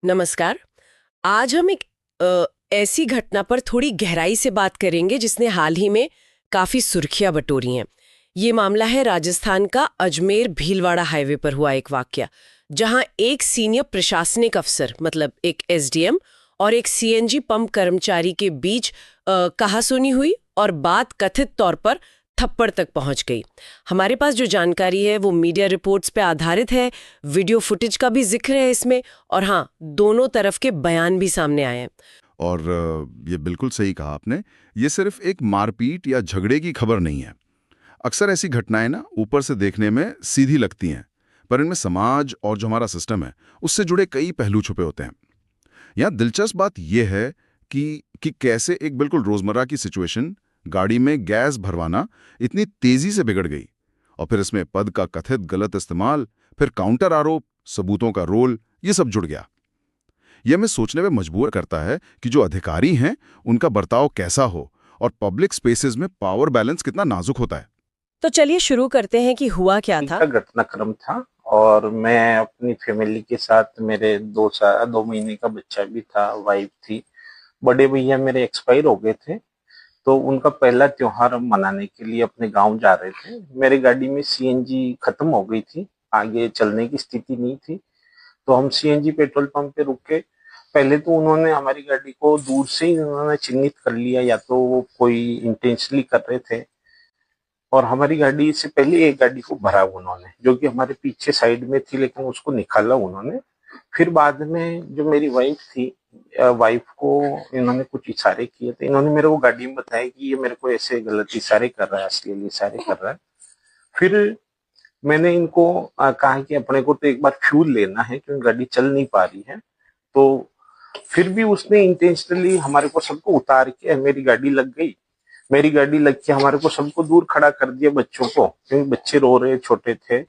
नमस्कार। आज हम एक ऐसी घटना पर थोड़ी गहराई से बात करेंगे जिसने हाल ही में काफी सुर्खियां बटोरी हैं। ये मामला है राजस्थान का अजमेर भीलवाड़ा हाईवे पर हुआ एक वाकया, जहां एक सीनियर प्रशासनिक अफसर मतलब एक एसडीएम और एक सीएनजी पंप कर्मचारी के बीच कहासुनी हुई और बात कथित तौर पर थप्पड़ तक पहुंच गई। हमारे पास जो जानकारी है वो मीडिया रिपोर्ट्स पे आधारित है, वीडियो फुटेज का भी जिक्र है इसमें, और हाँ, दोनों तरफ के बयान भी सामने आए हैं। और ये बिल्कुल सही कहा आपने। ये सिर्फ एक मारपीट या झगड़े की खबर नहीं है। अक्सर ऐसी घटनाएं ना ऊपर से देखने में सीधी लगती हैं, पर इनमें समाज और जो हमारा सिस्टम है उससे जुड़े कई पहलू छुपे होते हैं। यहाँ दिलचस्प बात यह है कि कैसे एक बिल्कुल रोजमर्रा की सिचुएशन, गाड़ी में गैस भरवाना, इतनी तेजी से बिगड़ गई। और फिर इसमें पद का कथित गलत इस्तेमाल, फिर काउंटर आरोप, सबूतों का रोल, ये सब जुड़ गया। यह हमें सोचने पे मजबूर करता है कि जो अधिकारी हैं उनका बर्ताव कैसा हो और पब्लिक स्पेसेस में पावर बैलेंस कितना नाजुक होता है। तो चलिए शुरू करते हैं कि हुआ क्या था। का घटनाक्रम था और मैं अपनी फैमिली के साथ, मेरे 2 महीने का बच्चा भी था, वाइफ थी। बड़े भैया मेरे एक्सपायर हो गए थे, तो उनका पहला त्योहार हम मनाने के लिए अपने गांव जा रहे थे। मेरी गाड़ी में सीएनजी खत्म हो गई थी, आगे चलने की स्थिति नहीं थी, तो हम सीएनजी पेट्रोल पंप पे रुके। पहले तो उन्होंने हमारी गाड़ी को दूर से ही उन्होंने चिन्हित कर लिया, या तो वो कोई इंटेंशनली कर रहे थे। और हमारी गाड़ी से पहले एक गाड़ी को भरा उन्होंने, जो कि हमारे पीछे साइड में थी, लेकिन उसको निकाला उन्होंने। फिर बाद में जो मेरी वाइफ थी, वाइफ को इन्होंने कुछ इशारे किए थे। इन्होंने मेरे को गाड़ी में बताया कि ये मेरे को ऐसे गलत इशारे कर रहा है, अश्लील इशारे कर रहा है। फिर मैंने इनको कहा कि अपने को तो एक बार फ्यूल लेना है, क्योंकि गाड़ी चल नहीं पा रही है। तो फिर भी उसने इंटेंशनली हमारे को सबको उतार के मेरी गाड़ी लग गई। मेरी गाड़ी लग के हमारे को सबको दूर खड़ा कर दिया, बच्चों को, क्योंकि बच्चे रो रहे, छोटे थे।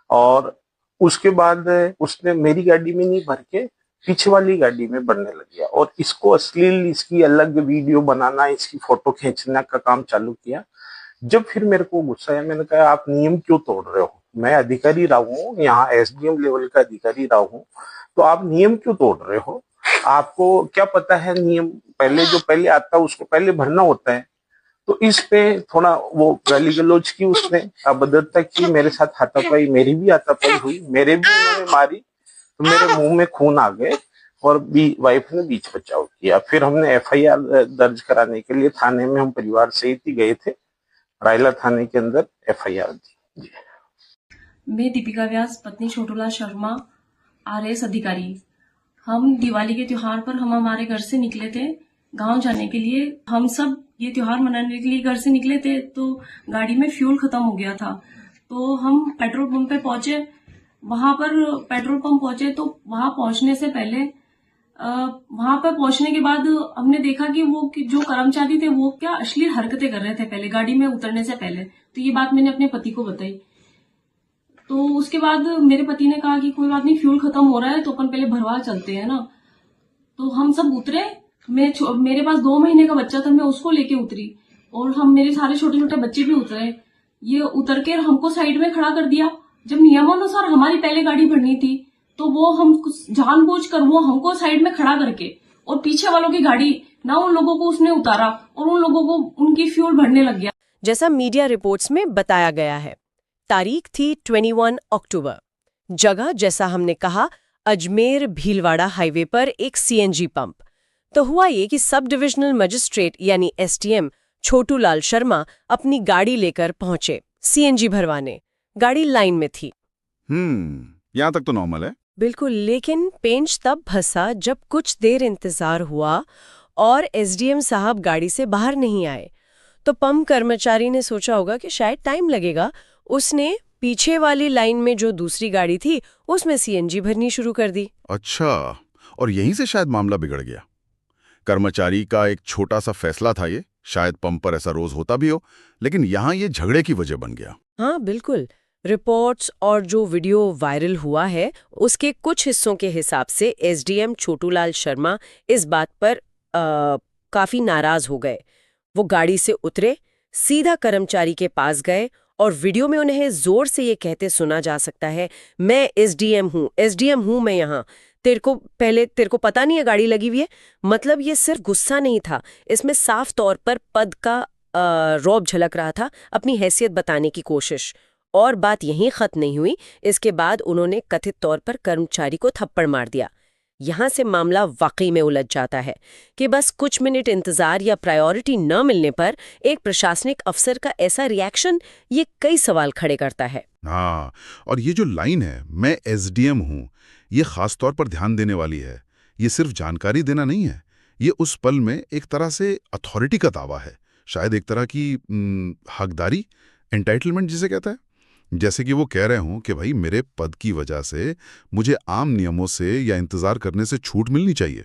और उसके बाद उसने मेरी गाड़ी में नहीं भर के पीछे वाली गाड़ी में भरने लग गया, और इसको अश्लील, इसकी अलग वीडियो बनाना, इसकी फोटो खींचना का काम चालू किया। जब फिर मेरे को गुस्सा आया, मैंने कहा आप नियम क्यों तोड़ रहे हो? मैं अधिकारी रहा हूँ, यहाँ एसडीएम लेवल का अधिकारी रहा हूँ, तो आप नियम क्यों तोड़ रहे हो? आपको क्या पता है नियम? पहले आता है उसको पहले भरना होता है। तो इस पे थोड़ा वो गाली गलौज की उसने, अभद्रता की, मेरे साथ हाथापाई, मेरी भी हाथापाई हुई, मेरे भी उन्होंने मारी, तो मेरे मुंह में खून आ गए। और वाइफ ने बीच बचाव किया। फिर हमने एफआईआर दर्ज कराने के लिए थाने में हम परिवार सहित ही गए थे। रायला थाने के अंदर एफआईआर दी जी। मैं दीपिका व्यास, पत्नी छोटूलाल शर्मा, आरएएस अधिकारी। हम दिवाली के त्योहार पर हम हमारे घर से निकले थे गांव जाने के लिए। हम सब ये त्योहार मनाने के लिए घर से निकले थे, तो गाड़ी में फ्यूल खत्म हो गया था। तो हम पेट्रोल पंप पे पहुंचे। वहां पर पेट्रोल पंप पहुंचे तो वहां पहुंचने से पहले, वहां पर पहुंचने के बाद हमने देखा कि जो कर्मचारी थे वो क्या अश्लील हरकतें कर रहे थे पहले गाड़ी में उतरने से पहले। तो ये बात मैंने अपने पति को बताई। तो उसके बाद मेरे पति ने कहा कि कोई बात नहीं, फ्यूल खत्म हो रहा है तो अपन पहले भरवा चलते हैं ना। तो हम सब उतरे। मेरे पास 2 महीने का बच्चा था, मैं उसको लेके उतरी, और मेरे सारे छोटे छोटे बच्चे भी उतरे। ये उतर के हमको साइड में खड़ा कर दिया। जब नियमानुसार हमारी पहले गाड़ी भरनी थी, तो वो हम जानबूझकर वो हमको साइड में खड़ा करके और पीछे वालों की गाड़ी ना, उन लोगों को उसने उतारा और उन लोगों को उनकी फ्यूल भरने लग गया। जैसा मीडिया रिपोर्ट्स में बताया गया है, तारीख थी 21 अक्टूबर। जगह, जैसा हमने कहा, अजमेर भीलवाड़ा हाईवे पर एक सीएनजी पंप। तो हुआ ये कि सब डिविजनल मजिस्ट्रेट यानी एसडीएम छोटूलाल शर्मा अपनी गाड़ी लेकर पहुंचे सीएनजी भरवाने। गाड़ी लाइन में थी। यहाँ तक तो नॉर्मल है। बिल्कुल, लेकिन पेंच तब फंसा जब कुछ देर इंतजार हुआ और एसडीएम साहब गाड़ी से बाहर नहीं आए। तो पंप कर्मचारी ने सोचा होगा कि शायद टाइम लगेगा। उसने पीछे वाली लाइन में जो दूसरी गाड़ी थी उसमें सीएनजी भरनी शुरू कर दी। अच्छा, और यहीं से शायद मामला बिगड़ गया। कर्मचारी का एक छोटा सा फैसला था ये, शायद पंप पर ऐसा रोज होता भी हो, लेकिन यहाँ ये झगड़े की वजह बन गया। हाँ बिल्कुल। रिपोर्ट्स और जो वीडियो वायरल हुआ है उसके कुछ हिस्सों के हिसाब से एसडीएम छोटूलाल शर्मा इस बात पर काफी नाराज हो गए। वो गाड़ी से उतरे, सीधा कर्मचारी के पास गए और वीडियो में उन्हें जोर से ये कहते सुना जा सकता है, मैं एसडीएम हूँ मैं यहाँ, तेरे को पता नहीं है गाड़ी लगी हुई है। मतलब ये सिर्फ गुस्सा नहीं था, इसमें साफ तौर पर पद का रौब झलक रहा था, अपनी हैसियत बताने की कोशिश। और बात यहीं खत्म नहीं हुई। इसके बाद उन्होंने कथित तौर पर कर्मचारी को थप्पड़ मार दिया। यहां से मामला वाकई में उलझ जाता है कि बस कुछ मिनट इंतजार या प्रायोरिटी न मिलने पर एक प्रशासनिक अफसर का ऐसा रिएक्शन ये कई सवाल खड़े करता है। हाँ, और ये जो लाइन है, मैं एसडीएम हूँ, ये खास तौर पर ध्यान देने वाली है। ये सिर्फ जानकारी देना नहीं है, ये उस पल में एक तरह से अथॉरिटी का दावा है, शायद एक तरह की हकदारी, एंटाइटलमेंट जिसे कहता है। जैसे कि वो कह रहे हों कि भाई मेरे पद की वजह से मुझे आम नियमों से या इंतजार करने से छूट मिलनी चाहिए।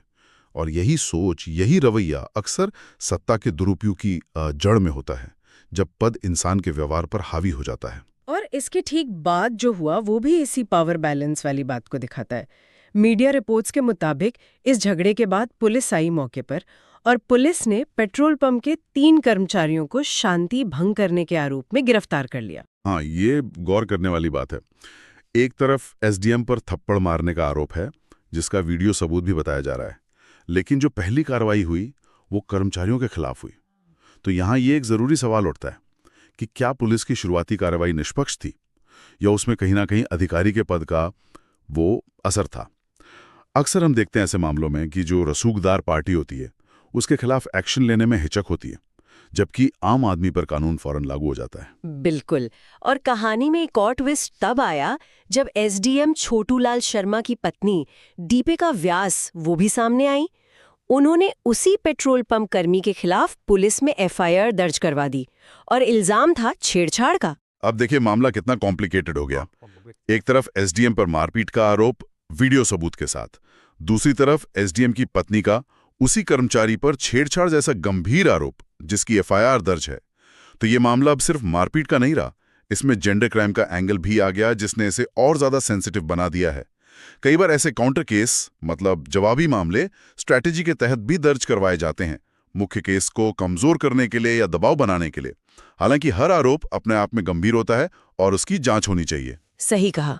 और यही सोच, यही रवैया अक्सर सत्ता के दुरुपयोग की जड़ में होता है, जब पद इंसान के व्यवहार पर हावी हो जाता है। और इसके ठीक बाद जो हुआ वो भी इसी पावर बैलेंस वाली बात को दिखाता है। मीडिया रिपोर्ट्स के मुताबिक इस झगड़े के बाद पुलिस आई मौके पर और पुलिस ने पेट्रोल पंप के 3 कर्मचारियों को शांति भंग करने के आरोप में गिरफ्तार कर लिया। हाँ, ये गौर करने वाली बात है। एक तरफ एसडीएम पर थप्पड़ मारने का आरोप है, जिसका वीडियो सबूत भी बताया जा रहा है, लेकिन जो पहली कार्रवाई हुई वो कर्मचारियों के खिलाफ हुई। तो यहाँ ये एक जरूरी सवाल उठता है कि क्या पुलिस की शुरुआती कार्रवाई निष्पक्ष थी या उसमें कहीं ना कहीं अधिकारी के पद का वो असर था। अक्सर हम देखते हैं ऐसे मामलों में कि जो रसूखदार पार्टी होती है उसके खिलाफ एक्शन लेने में हिचक होती है, जबकि आम आदमी पर कानून फौरन लागू हो जाता है। बिल्कुल। और कहानी में एक और ट्विस्ट तब आया जब एसडीएम छोटूलाल शर्मा की पत्नी दीपिका व्यास वो भी सामने आई। उन्होंने उसी पेट्रोल पंप कर्मी के खिलाफ पुलिस में एफआईआर दर्ज करवा दी और इल्जाम था छेड़छाड़ का। अब देखिए मामला कितना कॉम्प्लिकेटेड हो गया। एक तरफ एसडीएम पर मारपीट का आरोप वीडियो सबूत के साथ, दूसरी तरफ एसडीएम की पत्नी का उसी कर्मचारी पर छेड़छाड़ जैसा गंभीर आरोप जिसकी एफआईआर दर्ज है। तो ये मामला अब सिर्फ मारपीट का नहीं रहा, इसमें जेंडर क्राइम का एंगल भी आ गया, जिसने इसे और ज्यादा सेंसिटिव बना दिया है। कई बार ऐसे काउंटर केस, मतलब जवाबी मामले, स्ट्रैटेजी के तहत भी दर्ज करवाए जाते हैं, मुख्य केस को कमजोर करने के लिए या दबाव बनाने के लिए। हालांकि हर आरोप अपने आप में गंभीर होता है और उसकी जांच होनी चाहिए। सही कहा।